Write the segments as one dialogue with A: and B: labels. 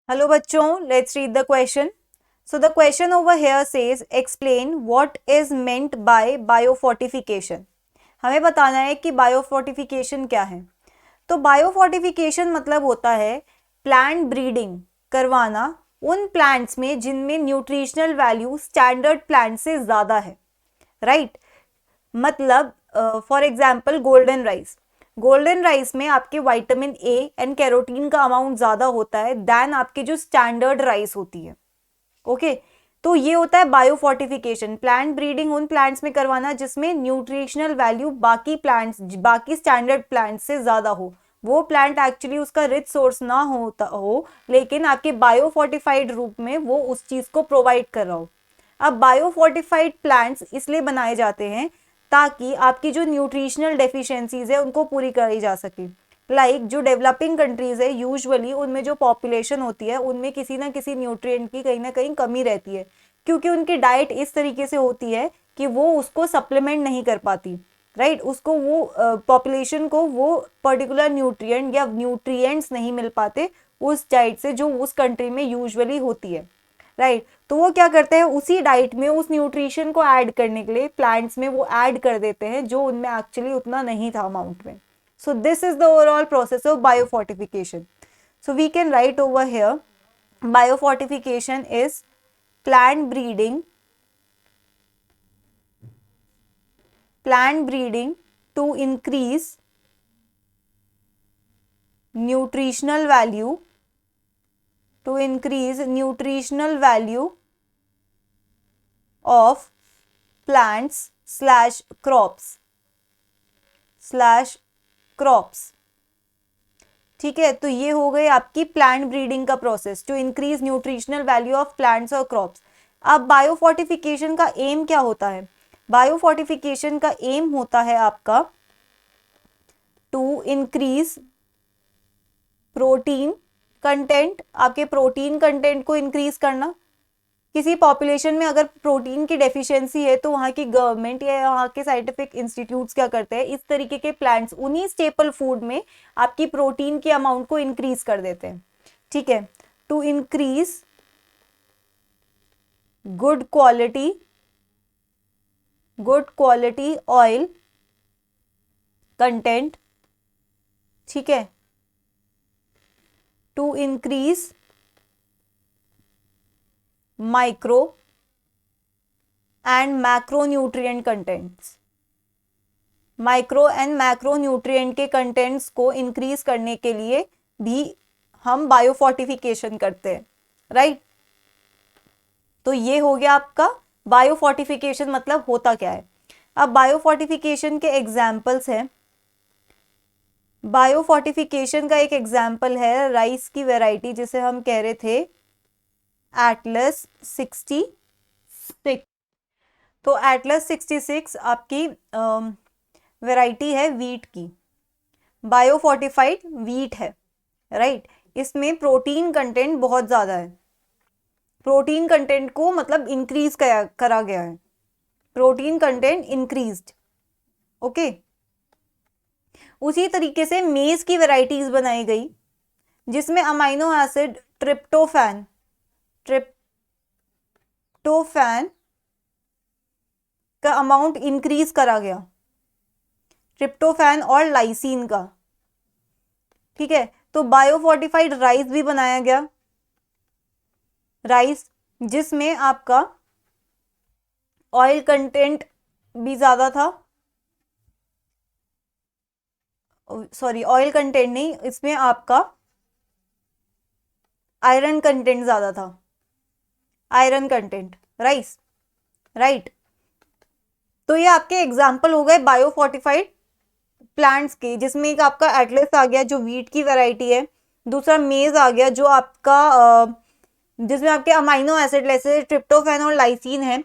A: Hello bachchon, let's read the question. So the question over here says explain what is meant by biofortification. हमें बताना है कि biofortification क्या है. तो बायोफोर्टिफिकेशन मतलब होता है प्लांट ब्रीडिंग करवाना उन प्लांट्स में जिनमें न्यूट्रिशनल वैल्यू स्टैंडर्ड प्लांट से ज़्यादा है, राइट. मतलब फॉर एग्जांपल गोल्डन राइस में आपके विटामिन ए एंड कैरोटीन का अमाउंट ज़्यादा होता है दैन आपके जो स्टैंडर्ड राइस होती है. ओके तो ये होता है बायोफोर्टिफिकेशन, प्लांट ब्रीडिंग उन प्लांट्स में करवाना जिसमें न्यूट्रिशनल वैल्यू बाकी स्टैंडर्ड प्लांट्स से ज़्यादा हो. वो प्लांट एक्चुअली उसका रिच सोर्स ना होता हो लेकिन आपके बायोफोर्टिफाइड रूप में वो उस चीज़ को प्रोवाइड कर रहा हो. अब बायोफोर्टिफाइड प्लांट्स इसलिए बनाए जाते हैं ताकि आपकी जो न्यूट्रिशनल डेफिशिएंसीज है उनको पूरी करी जा सके. जो डेवलपिंग कंट्रीज है यूजुअली उनमें जो पॉपुलेशन होती है उनमें किसी ना किसी न्यूट्रिएंट की कहीं ना कहीं कमी रहती है क्योंकि उनकी डाइट इस तरीके से होती है कि वो उसको सप्लीमेंट नहीं कर पाती, राइट. उसको वो पॉपुलेशन को वो पर्टिकुलर न्यूट्रिएंट या न्यूट्रिएंट्स नहीं मिल पाते उस डाइट से जो उस कंट्री में यूजुअली होती है, राइट. तो वो क्या करते हैं उसी डाइट में उस न्यूट्रिशन को ऐड करने के लिए प्लांट्स में वो ऐड कर देते हैं जो उनमें एक्चुअली उतना नहीं था अमाउंट में. So this is the overall process of biofortification. So we can write over here biofortification is plant breeding to increase nutritional value of plants slash crops. ठीक है, तो ये हो गई आपकी प्लांट ब्रीडिंग का process to increase nutritional value of plants और crops. अब बायोफोर्टिफिकेशन का एम क्या होता है? बायोफोर्टिफिकेशन का एम होता है आपका टू इंक्रीज प्रोटीन कंटेंट, आपके प्रोटीन कंटेंट को इंक्रीज करना. किसी पॉपुलेशन में अगर प्रोटीन की डेफिशिएंसी है तो वहाँ की गवर्नमेंट या वहाँ के साइंटिफिक इंस्टीट्यूट्स क्या करते हैं, इस तरीके के प्लांट्स उन्हीं स्टेपल फूड में आपकी प्रोटीन के अमाउंट को इंक्रीज कर देते हैं. ठीक है, to increase good quality oil content. ठीक है, to increase micro and macronutrient contents. Micro and macronutrient के कंटेंट्स को इंक्रीज करने के लिए भी हम बायोफोर्टिफिकेशन करते हैं, राइट. तो ये हो गया आपका बायोफोर्टिफिकेशन मतलब होता क्या है. अब बायोफोर्टिफिकेशन के एग्जाम्पल्स हैं. बायोफोर्टिफिकेशन का एक एग्जाम्पल है राइस की वैरायटी जिसे हम कह रहे थे एटलस 66. तो एटलस 66 आपकी वैरायटी है वीट की, बायोफोर्टिफाइड वीट है, राइट. इसमें प्रोटीन कंटेंट बहुत ज़्यादा है. प्रोटीन कंटेंट को मतलब इंक्रीज करा गया है, प्रोटीन कंटेंट इंक्रीज्ड. ओके, उसी तरीके से मेज की वैरायटीज बनाई गई जिसमें अमाइनो एसिड ट्रिप्टोफैन का अमाउंट इंक्रीज करा गया, ट्रिप्टोफैन और लाइसीन का. ठीक है, तो बायोफोर्टिफाइड राइस भी बनाया गया, राइस जिसमें आपका ऑयल कंटेंट भी ज़्यादा था. सॉरी, ऑयल कंटेंट नहीं, इसमें आपका आयरन कंटेंट ज़्यादा था, आयरन कंटेंट राइस, राइट. तो ये आपके एग्जाम्पल हो गए बायोफोर्टिफाइड प्लांट्स के, जिसमें एक आपका एटलस आ गया जो वीट की वैरायटी है, दूसरा मेज आ गया जो आपका जिसमें आपके अमाइनो एसिड जैसे ट्रिप्टोफैन और लाइसीन है.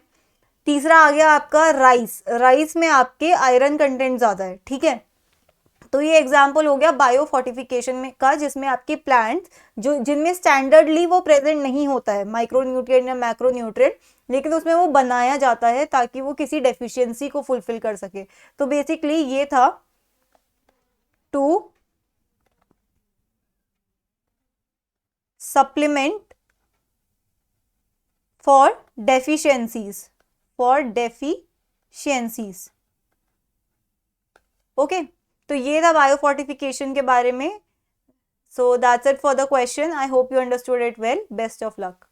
A: तीसरा आ गया आपका राइस में आपके आयरन कंटेंट ज़्यादा है. ठीक है, तो ये एग्जाम्पल हो गया बायोफोर्टिफिकेशन में का जिसमें आपके प्लांट्स जो जिनमें स्टैंडर्डली वो प्रेजेंट नहीं होता है माइक्रोन्यूट्रिएंट या मैक्रोन्यूट्रिएंट, लेकिन उसमें वो बनाया जाता है ताकि वो किसी डेफिशिएंसी को फुलफिल कर सके. तो बेसिकली ये था to supplement for deficiencies, okay तो ये था बायोफोर्टिफिकेशन के बारे में. So that's it for the question. I hope you understood it well. Best of luck.